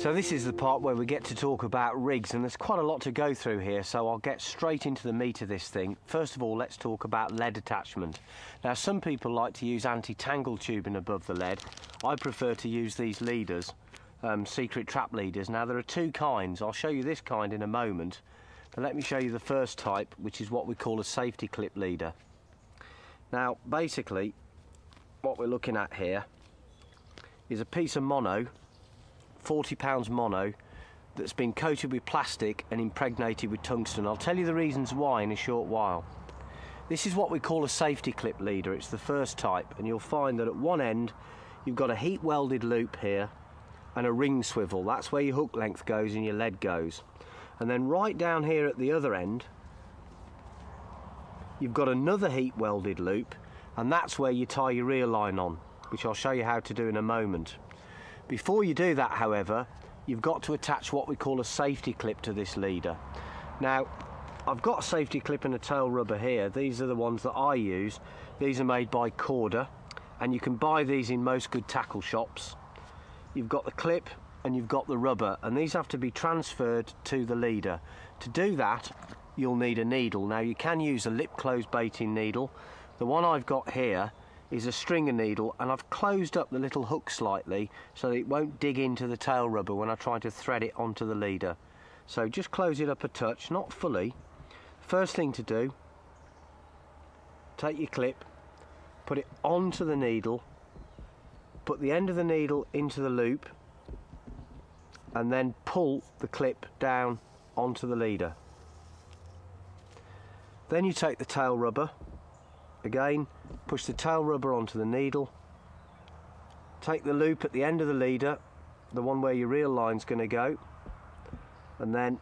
So this is the part where we get to talk about rigs, and there's quite a lot to go through here, so I'll get straight into the meat of this thing. First of all, let's talk about lead attachment. Now, some people like to use anti-tangle tubing above the lead. I prefer to use these leaders, secret trap leaders. Now, there are two kinds. I'll show you this kind in a moment, but let me show you the first type, which is what we call a safety clip leader. Now, basically, what we're looking at here is a piece of mono, 40 pounds mono, that's been coated with plastic and impregnated with tungsten. I'll tell you the reasons why in a short while. This is what we call a safety clip leader. It's the first type, and you'll find that at one end you've got a heat welded loop here and a ring swivel. That's where your hook length goes and your lead goes. And then right down here at the other end you've got another heat welded loop, and that's where you tie your reel line on, which I'll show you how to do in a moment. Before you do that, however, you've got to attach what we call a safety clip to this leader. Now, I've got a safety clip and a tail rubber here. These are the ones that I use. These are made by Corda, and you can buy these in most good tackle shops. You've got the clip and you've got the rubber, and these have to be transferred to the leader. To do that, you'll need a needle. Now, you can use a lip closed baiting needle. The one I've got here is a stringer needle, and I've closed up the little hook slightly so that it won't dig into the tail rubber when I try to thread it onto the leader. So just close it up a touch, not fully. First thing to do, take your clip, put it onto the needle, put the end of the needle into the loop, and then pull the clip down onto the leader. Then you take the tail rubber. Again, push the tail rubber onto the needle, take the loop at the end of the leader, the one where your reel line's going to go, and then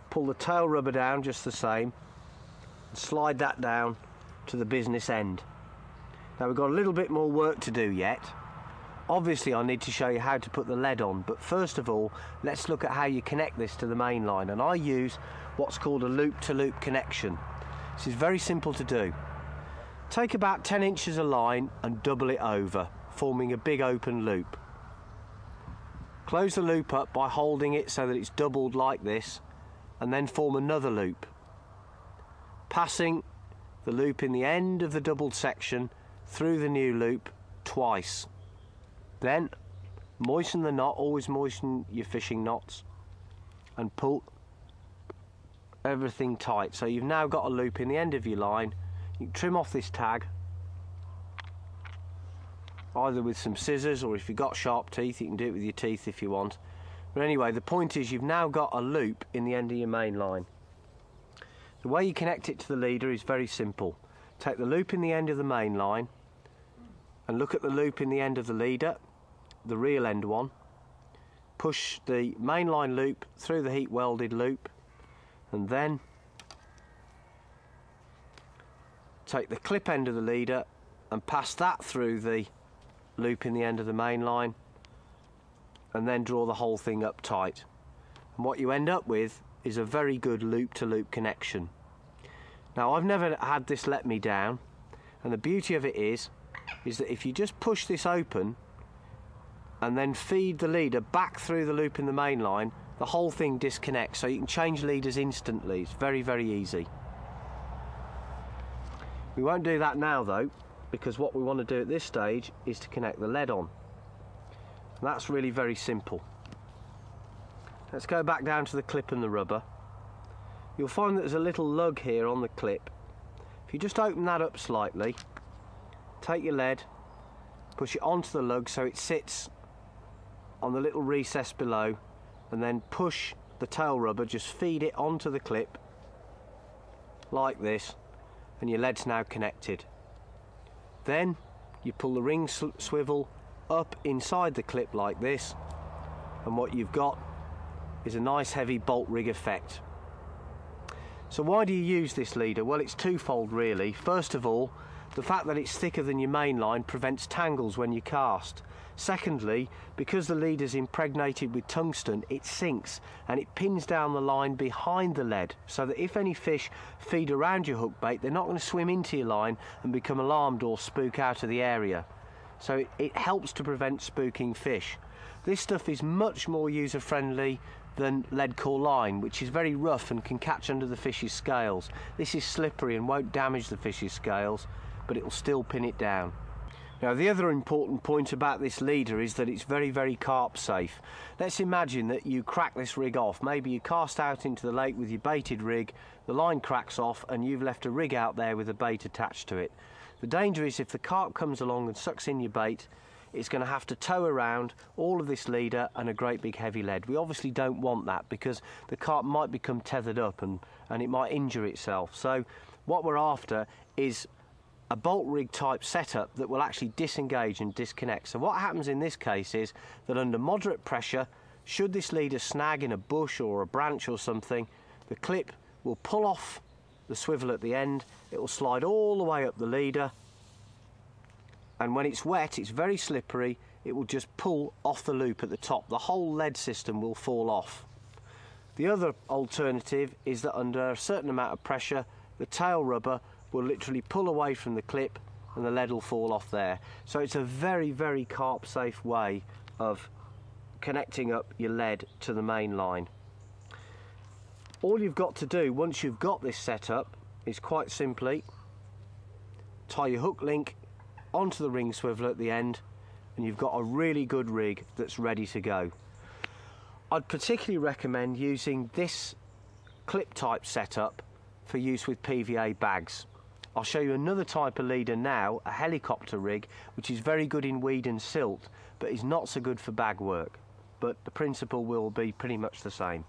pull the tail rubber down just the same, and slide that down to the business end. Now, we've got a little bit more work to do yet. Obviously, I need to show you how to put the lead on, but first of all, let's look at how you connect this to the main line, and I use what's called a loop-to-loop connection. This is very simple to do. Take about 10 inches of line and double it over, forming a big open loop. Close the loop up by holding it so that it's doubled like this, and then form another loop, passing the loop in the end of the doubled section through the new loop twice. Then moisten the knot, always moisten your fishing knots, and pull everything tight. So you've now got a loop in the end of your line. You can trim off this tag either with some scissors, or if you've got sharp teeth you can do it with your teeth if you want. But anyway, the point is you've now got a loop in the end of your main line. The way you connect it to the leader is very simple. Take the loop in the end of the main line and look at the loop in the end of the leader, the reel end one. Push the main line loop through the heat welded loop, and then take the clip end of the leader and pass that through the loop in the end of the main line, and then draw the whole thing up tight. And what you end up with is a very good loop-to-loop connection. Now, I've never had this let me down, and the beauty of it is that if you just push this open and then feed the leader back through the loop in the main line, the whole thing disconnects, so you can change leaders instantly. It's very, very easy. We won't do that now though, because what we want to do at this stage is to connect the lead on. And that's really very simple. Let's go back down to the clip and the rubber. You'll find that there's a little lug here on the clip. If you just open that up slightly, take your lead, push it onto the lug so it sits on the little recess below, and then push the tail rubber, just feed it onto the clip like this, and your lead's now connected. Then you pull the ring swivel up inside the clip like this, and what you've got is a nice heavy bolt rig effect. So why do you use this leader? Well, it's twofold really. First of all, the fact that it's thicker than your main line prevents tangles when you cast. Secondly, because the leader's impregnated with tungsten, it sinks and it pins down the line behind the lead, so that if any fish feed around your hook bait, they're not going to swim into your line and become alarmed or spook out of the area. So it helps to prevent spooking fish. This stuff is much more user friendly than lead core line, which is very rough and can catch under the fish's scales. This is slippery and won't damage the fish's scales, but it will still pin it down. Now, the other important point about this leader is that it's very, very carp safe. Let's imagine that you crack this rig off. Maybe you cast out into the lake with your baited rig, the line cracks off and you've left a rig out there with a bait attached to it. The danger is if the carp comes along and sucks in your bait, it's going to have to tow around all of this leader and a great big heavy lead. We obviously don't want that because the carp might become tethered up and it might injure itself. So what we're after is a bolt rig type setup that will actually disengage and disconnect. So what happens in this case is that under moderate pressure, should this leader snag in a bush or a branch or something, the clip will pull off the swivel at the end, it will slide all the way up the leader, and when it's wet, it's very slippery, it will just pull off the loop at the top. The whole lead system will fall off. The other alternative is that under a certain amount of pressure, the tail rubber will literally pull away from the clip and the lead will fall off there. So it's a very, very carp safe way of connecting up your lead to the main line. All you've got to do once you've got this set up is quite simply tie your hook link onto the ring swivel at the end and you've got a really good rig that's ready to go. I'd particularly recommend using this clip type setup for use with PVA bags. I'll show you another type of leader now, a helicopter rig, which is very good in weed and silt, but is not so good for bag work. But the principle will be pretty much the same.